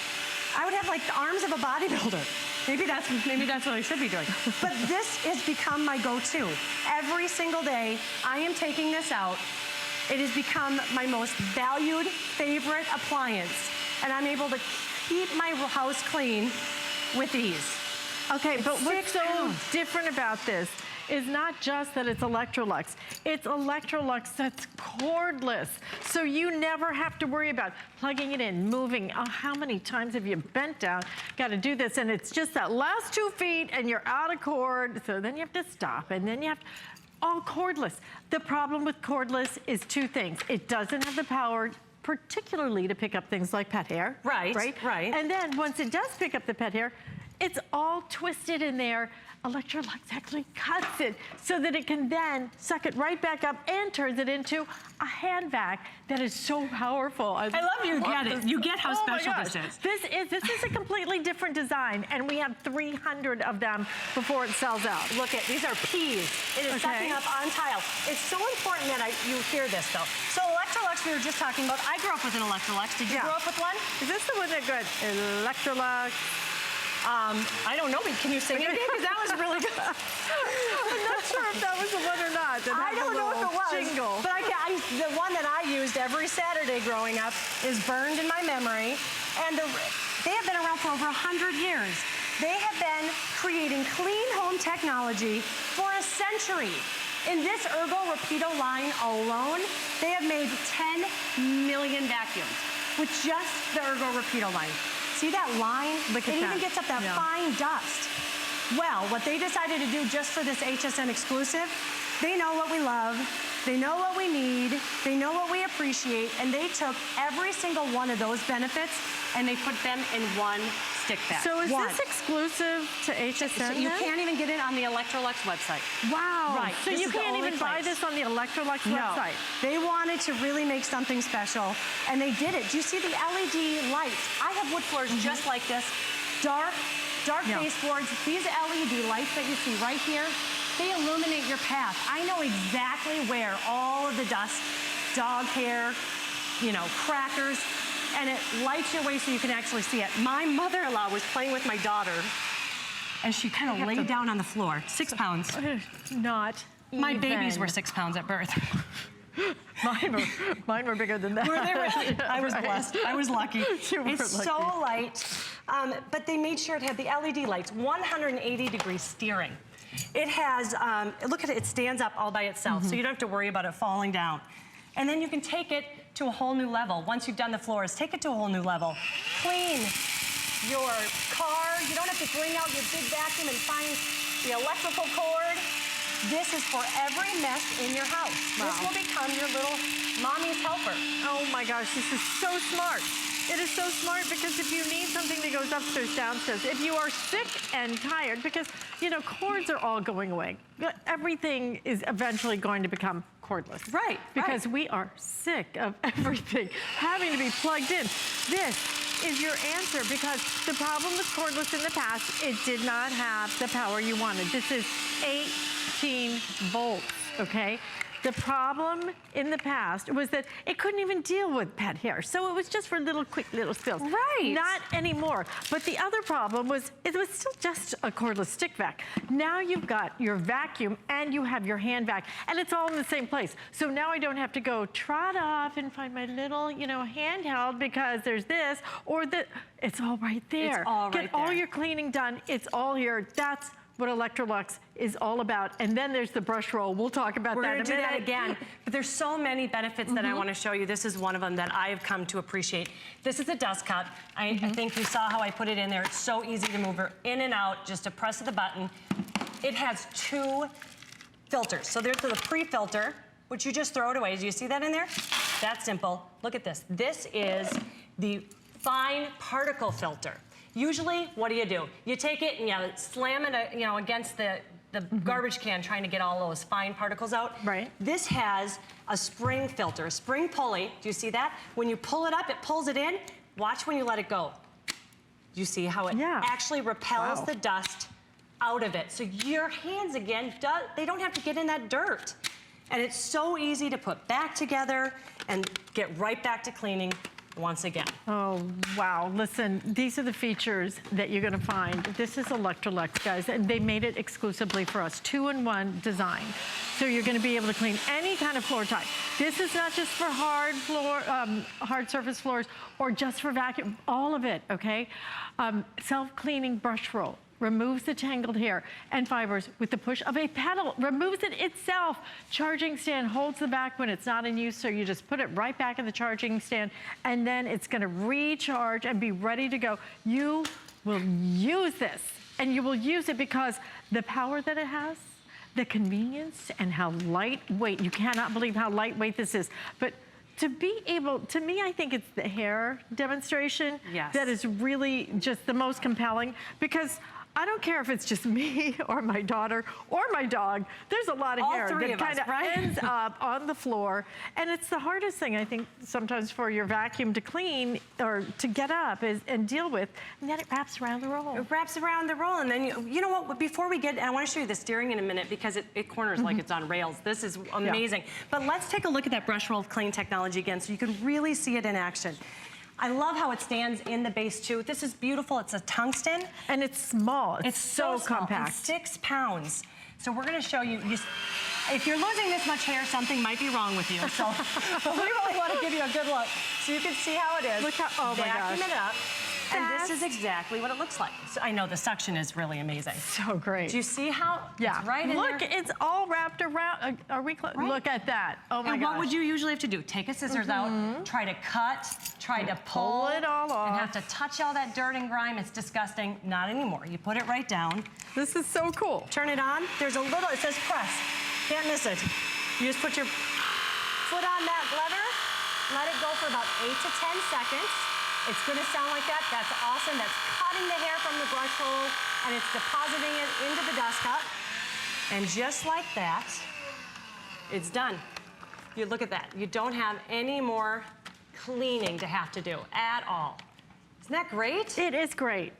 I would have like the arms of a bodybuilder. Maybe that's what I should be doing. But this has become my go-to. Every single day, I am taking this out. It has become my most valued, favorite appliance. And I'm able to keep my house clean with ease. Okay, but what's so different about this is not just that it's Electrolux. It's Electrolux that's cordless. So you never have to worry about plugging it in, moving. Oh, how many times have you bent down, got to do this, and it's just that last 2 feet and you're out of cord. So then you have to stop, and then you have to, all cordless. The problem with cordless is 2 things. It doesn't have the power, particularly to pick up things like pet hair. Right. And then once it does pick up the pet hair, it's all twisted in there. Electrolux actually cuts it so that it can then suck it right back up and turns it into a hand vac that is so powerful. I love you get it. You get how special this is. This is a completely different design, and we have 300 of them before it sells out. Look at, these are peas. It is sucking up on tile. It's so important that you hear this though. So Electrolux, we were just talking about, I grew up with an Electrolux. Did you grow up with one? Is this the one that good? Electrolux. I don't know. Can you sing it again? Because that was really good. I'm not sure if that was the one or not. I don't know if it was. Jingle. But the one that I used every Saturday growing up is burned in my memory. And they have been around for over 100 years. They have been creating clean home technology for a century. In this Ergo Rapido line alone, they have made 10 million vacuums with just the Ergo Rapido line. See that line? Look at it that. even gets up that fine dust. Well, what they decided to do just for this HSN exclusive, they know what we love, they know what we need, they know what we appreciate, and they took every single one of those benefits and they put them in one stick vac. So is this exclusive to HSN? So you can't even get it on the Electrolux website. Wow. Right. So you can't even buy this on the Electrolux website? They wanted to really make something special, and they did it. Do you see the LED lights? I have wood floors just like this, dark baseboards. These LED lights that you see right here, they illuminate your path. I know exactly where all of the dust, dog hair, crackers, and it lights your way so you can actually see it. My mother-in-law was playing with my daughter, and she kind of laid down on the floor, 6 pounds. Not My even. babies were 6 pounds at birth. Mine were bigger than that. Were they really? I was blessed. I was lucky. You were It's lucky. so light, but they made sure it had the LED lights, 180-degree steering. It has, look at it, it stands up all by itself, so you don't have to worry about it falling down. And then you can take it to a whole new level. Once you've done the floors, take it to a whole new level. Clean your car. You don't have to bring out your big vacuum and find the electrical cord. This is for every mess in your house. Wow. This will become your little mommy's helper. Oh my gosh, this is so smart. It is so smart because if you need something that goes upstairs, downstairs, if you are sick and tired, because, cords are all going away. Everything is eventually going to become cordless. Right. Because we are sick of everything having to be plugged in. This is your answer, because the problem with cordless in the past, it did not have the power you wanted. This is 18 volts, okay? The problem in the past was that it couldn't even deal with pet hair. So it was just for little, quick little spills. Right. Not anymore. But the other problem was it was still just a cordless stick vac. Now you've got your vacuum and you have your hand vac, and it's all in the same place. So now I don't have to go trot off and find my little, you know, handheld because there's this or the, it's all right there. It's all right Get all there. your cleaning done. It's all here. That's what Electrolux is all about. And then there's the brush roll. We'll talk about We're that gonna in a do minute. that again. But there's so many benefits that I want to show you. This is one of them that I have come to appreciate. This is a dust cup. I think you saw how I put it in there. It's so easy to move her in and out, just a press of the button. It has 2 filters. So there's the pre-filter, which you just throw it away. Do you see that in there? That's simple. Look at this. This is the fine particle filter. Usually, what do? You take it and you slam it, you know, against the garbage can, trying to get all those fine particles out. Right. This has a spring filter, a spring pulley. Do you see that? When you pull it up, it pulls it in. Watch when you let it go. Do you see how it actually repels the dust out of it? So your hands, again, they don't have to get in that dirt. And it's so easy to put back together and get right back to cleaning once again. Oh, wow. Listen, these are the features that you're gonna find. This is Electrolux, guys, and they made it exclusively for us. 2-in-1 design. So you're gonna be able to clean any kind of floor type. This is not just for hard surface floors or just for vacuum, all of it, okay? Self-cleaning brush roll. Removes the tangled hair and fibers with the push of a pedal. Removes it itself. Charging stand holds the back when it's not in use, so you just put it right back in the charging stand, and then it's gonna recharge and be ready to go. You will use this, and you will use it because the power that it has, the convenience, and how lightweight. You cannot believe how lightweight this is. But to be able, to me, I think it's the hair demonstration that is really just the most compelling, because I don't care if it's just me or my daughter or my dog. There's a lot of hair that kind of ends up on the floor. And it's the hardest thing, I think, sometimes for your vacuum to clean or to get up and deal with. And then it wraps around the roll. It wraps around the roll. And then, you know what, before we get, I want to show you the steering in a minute because it corners like it's on rails. This is amazing. But let's take a look at that brush roll clean technology again so you can really see it in action. I love how it stands in the base too. This is beautiful. It's a tungsten. And it's small. It's so small, compact. and 6 pounds. So we're gonna show you, if you're losing this much hair, something might be wrong with you. So but we really wanna give you a good look so you can see how it is. Look how, oh my gosh. Vacuum it up. And this is exactly what it looks like. So I know the suction is really amazing. So great. Do you see how it's right in Look, there? it's all wrapped around. Are we close? Right. Look at that. Oh my gosh. And what would you usually have to do? Take a scissors out, try to cut, try to pull it all off. and have to touch all that dirt and grime. It's disgusting. Not anymore. You put it right down. This is so cool. Turn it on. There's a little, it says press. Can't miss it. You just put your foot on that lever, let it go for about 8 to 10 seconds. It's gonna sound like that. That's awesome. That's cutting the hair from the brush roll and it's depositing it into the dust cup. And just like that, it's done. You look at that. You don't have any more cleaning to have to do at all. Isn't that great? It is great.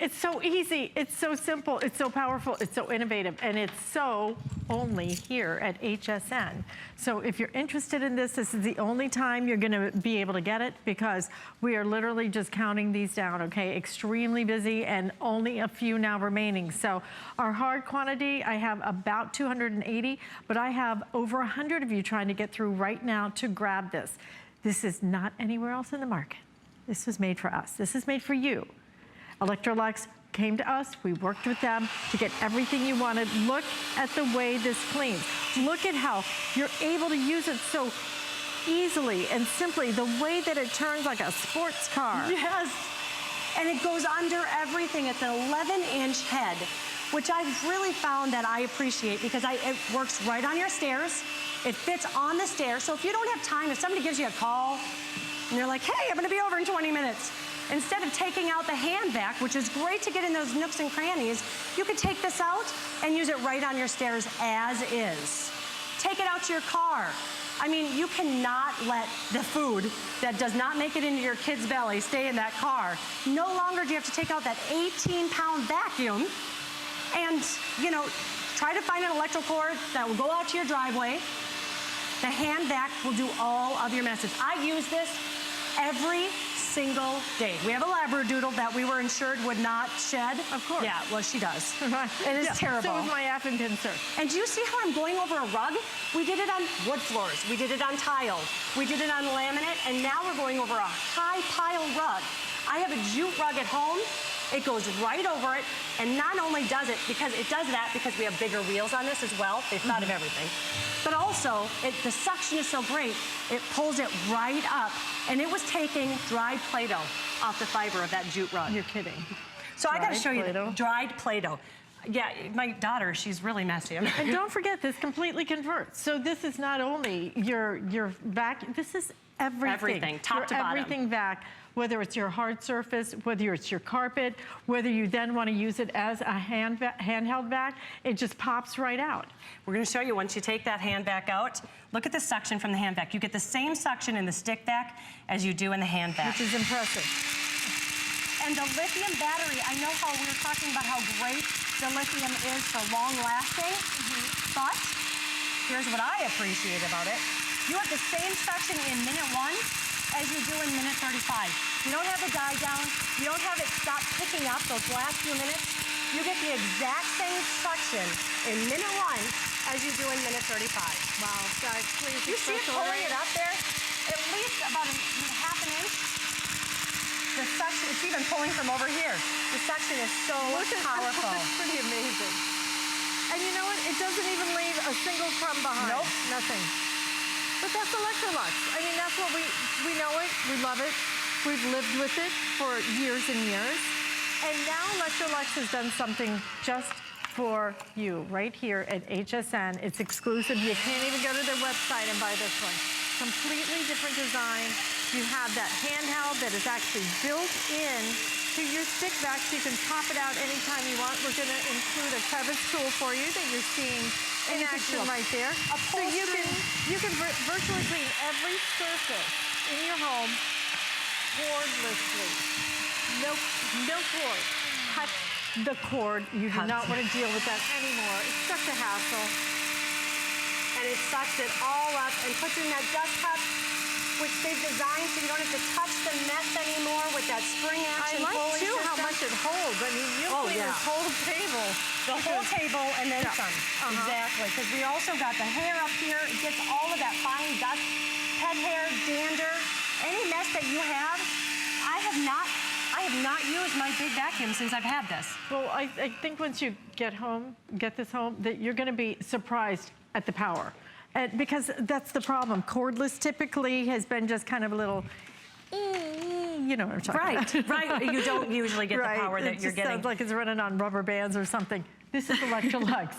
It's so easy, it's so simple, it's so powerful, it's so innovative, and it's so only here at HSN. So if you're interested in this, this is the only time you're gonna be able to get it because we are literally just counting these down, okay? Extremely busy and only a few now remaining. So our hard quantity, I have about 280, but I have over 100 of you trying to get through right now to grab this. This is not anywhere else in the market. This was made for us. This is made for you. Electrolux came to us, we worked with them to get everything you wanted. Look at the way this cleans. Look at how you're able to use it so easily and simply, the way that it turns like a sports car. Yes, and it goes under everything. It's an 11-inch head, which I've really found that I appreciate because it works right on your stairs. It fits on the stairs, so if you don't have time, if somebody gives you a call and you're like, hey, I'm gonna be over in 20 minutes, instead of taking out the hand vac, which is great to get in those nooks and crannies, you could take this out and use it right on your stairs as is. Take it out to your car. I mean, you cannot let the food that does not make it into your kid's belly stay in that car. No longer do you have to take out that 18-pound vacuum and, you know, try to find an electrical cord that will go out to your driveway. The hand vac will do all of your messes. I use this every single day. We have a Labradoodle that we were insured would not shed. Of course. Yeah, well, she does. It is terrible. So was my Affen pincer. And do you see how I'm going over a rug? We did it on wood floors. We did it on tile. We did it on laminate. And now we're going over a high pile rug. I have a jute rug at home. It goes right over it. And not only does it, because it does that because we have bigger wheels on this as well. They've thought of everything. But also, the suction is so great, it pulls it right up. And it was taking dried Play-Doh off the fiber of that jute rug. You're kidding. So I got to show you Play-Doh? the dried Play-Doh. Yeah, my daughter, she's really messy. And don't forget, this completely converts. So this is not only your vac, this is everything. Everything, top to bottom. Everything vac, whether it's your hard surface, whether it's your carpet, whether you then want to use it as a handheld vac, it just pops right out. We're going to show you once you take that hand vac out. Look at the suction from the hand vac. You get the same suction in the stick vac as you do in the hand vac. Which is impressive. And the lithium battery, I know how we were talking about how great the lithium is for long lasting, but here's what I appreciate about it. You have the same suction in minute 1 as you do in minute 35. You don't have the die down. You don't have it stop picking up those last few minutes. You get the exact same suction in minute 1 as you do in minute 35. Wow, guys, please. You see it pulling it up there? At least about a half an inch. The suction, it's even pulling from over here. The suction is so powerful. It's pretty amazing. And you know what? It doesn't even leave a single crumb behind. Nope. Nothing. But that's Electrolux. I mean, that's what we know it, we love it. We've lived with it for years and years. And now Electrolux has done something just for you right here at HSN. It's exclusive. You can't even go to their website and buy this one. Completely different design. You have that handheld that is actually built in to your stick vac, so you can pop it out anytime you want. We're going to include a crevice tool for you that you're seeing in action right there. So you can virtually clean every surface in your home cordlessly. No cord. Cut the cord. You do not want to deal with that anymore. It's such a hassle. And it sucks it all up and puts it in that dust cup, which they've designed so you don't have to touch the mess anymore with that spring action. I like too how much it holds. I mean, you'll clean this whole table. The whole table and then some. Exactly, because we also got the hair up here. It gets all of that fine dust, pet hair, dander, any mess that you have. I have not used my big vacuum since I've had this. Well, I think once you get this home, that you're going to be surprised at the power. Because that's the problem. Cordless typically has been just kind of a little, you know what I'm talking about. Right. You don't usually get the power that you're getting. It sounds like it's running on rubber bands or something. This is Electrolux.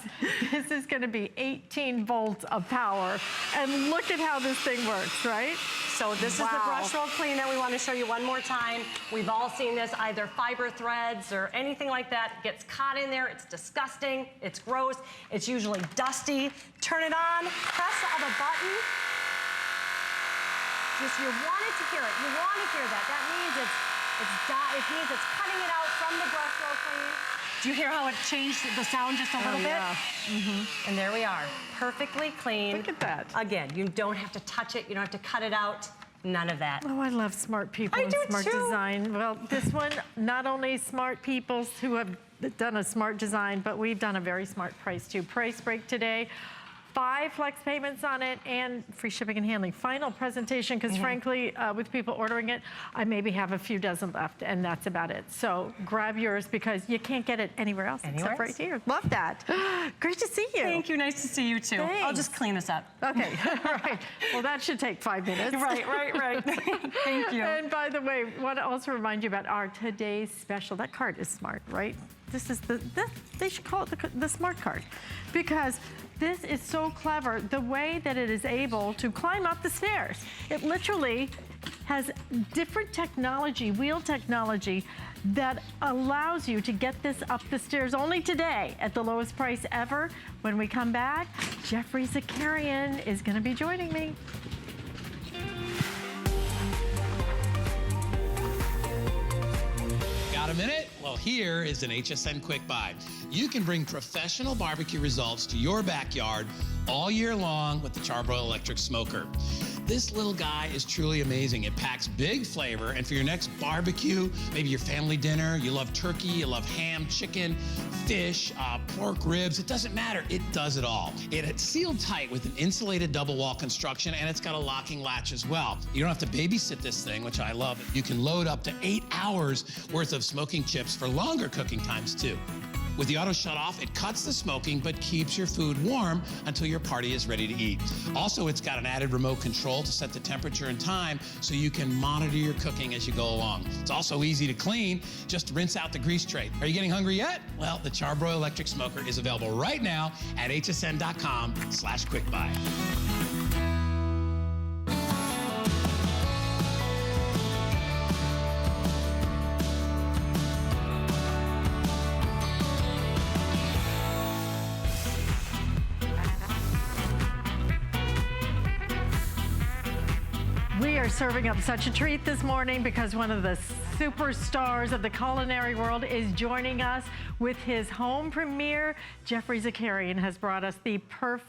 This is going to be 18 volts of power. And look at how this thing works, right? So this is the brush roll clean that we want to show you one more time. We've all seen this, either fiber threads or anything like that. It gets caught in there. It's disgusting. It's gross. It's usually dusty. Turn it on. Press the button. Just, you want it to hear it. You want to hear that. That means it's cutting it out from the brush roll clean. Do you hear how it changed the sound just a little bit? Yeah. And there we are, perfectly clean. Look at that. Again, you don't have to touch it. You don't have to cut it out. None of that. Oh, I love smart people and smart design. Well, this one, not only smart people who have done a smart design, but we've done a very smart price too. Price break today. 5 flex payments on it and free shipping and handling. Final presentation, because frankly, with people ordering it, I maybe have a few dozen left, and that's about it. So grab yours, because you can't get it anywhere else except right here. Love that. Great to see you. Thank you. Nice to see you too. Thanks. I'll just clean this up. Okay. All right. Well, that should take 5 minutes. Right. Thank you. And by the way, I want to also remind you about our today's special. That card is smart, right? This is they should call it the smart card, because this is so clever, the way that it is able to climb up the stairs. It literally has different technology, wheel technology, that allows you to get this up the stairs only today at the lowest price ever. When we come back, Jeffrey Zakarian is going to be joining me. Got a minute? Well, here is an HSN Quick Buy. You can bring professional barbecue results to your backyard all year long with the Charbroil Electric Smoker. This little guy is truly amazing. It packs big flavor, and for your next barbecue, maybe your family dinner, you love turkey, you love ham, chicken, fish, pork ribs, it doesn't matter, it does it all. It's sealed tight with an insulated double wall construction, and it's got a locking latch as well. You don't have to babysit this thing, which I love. You can load up to 8 hours worth of smoking chips for longer cooking times too. With the auto shut off, it cuts the smoking but keeps your food warm until your party is ready to eat. Also, it's got an added remote control to set the temperature and time so you can monitor your cooking as you go along. It's also easy to clean. Just rinse out the grease tray. Are you getting hungry yet? Well, the Charbroil Electric Smoker is available right now at hsn.com/quickbuy. We are serving up such a treat this morning because one of the superstars of the culinary world is joining us with his home premiere. Jeffrey Zakarian has brought us the perfect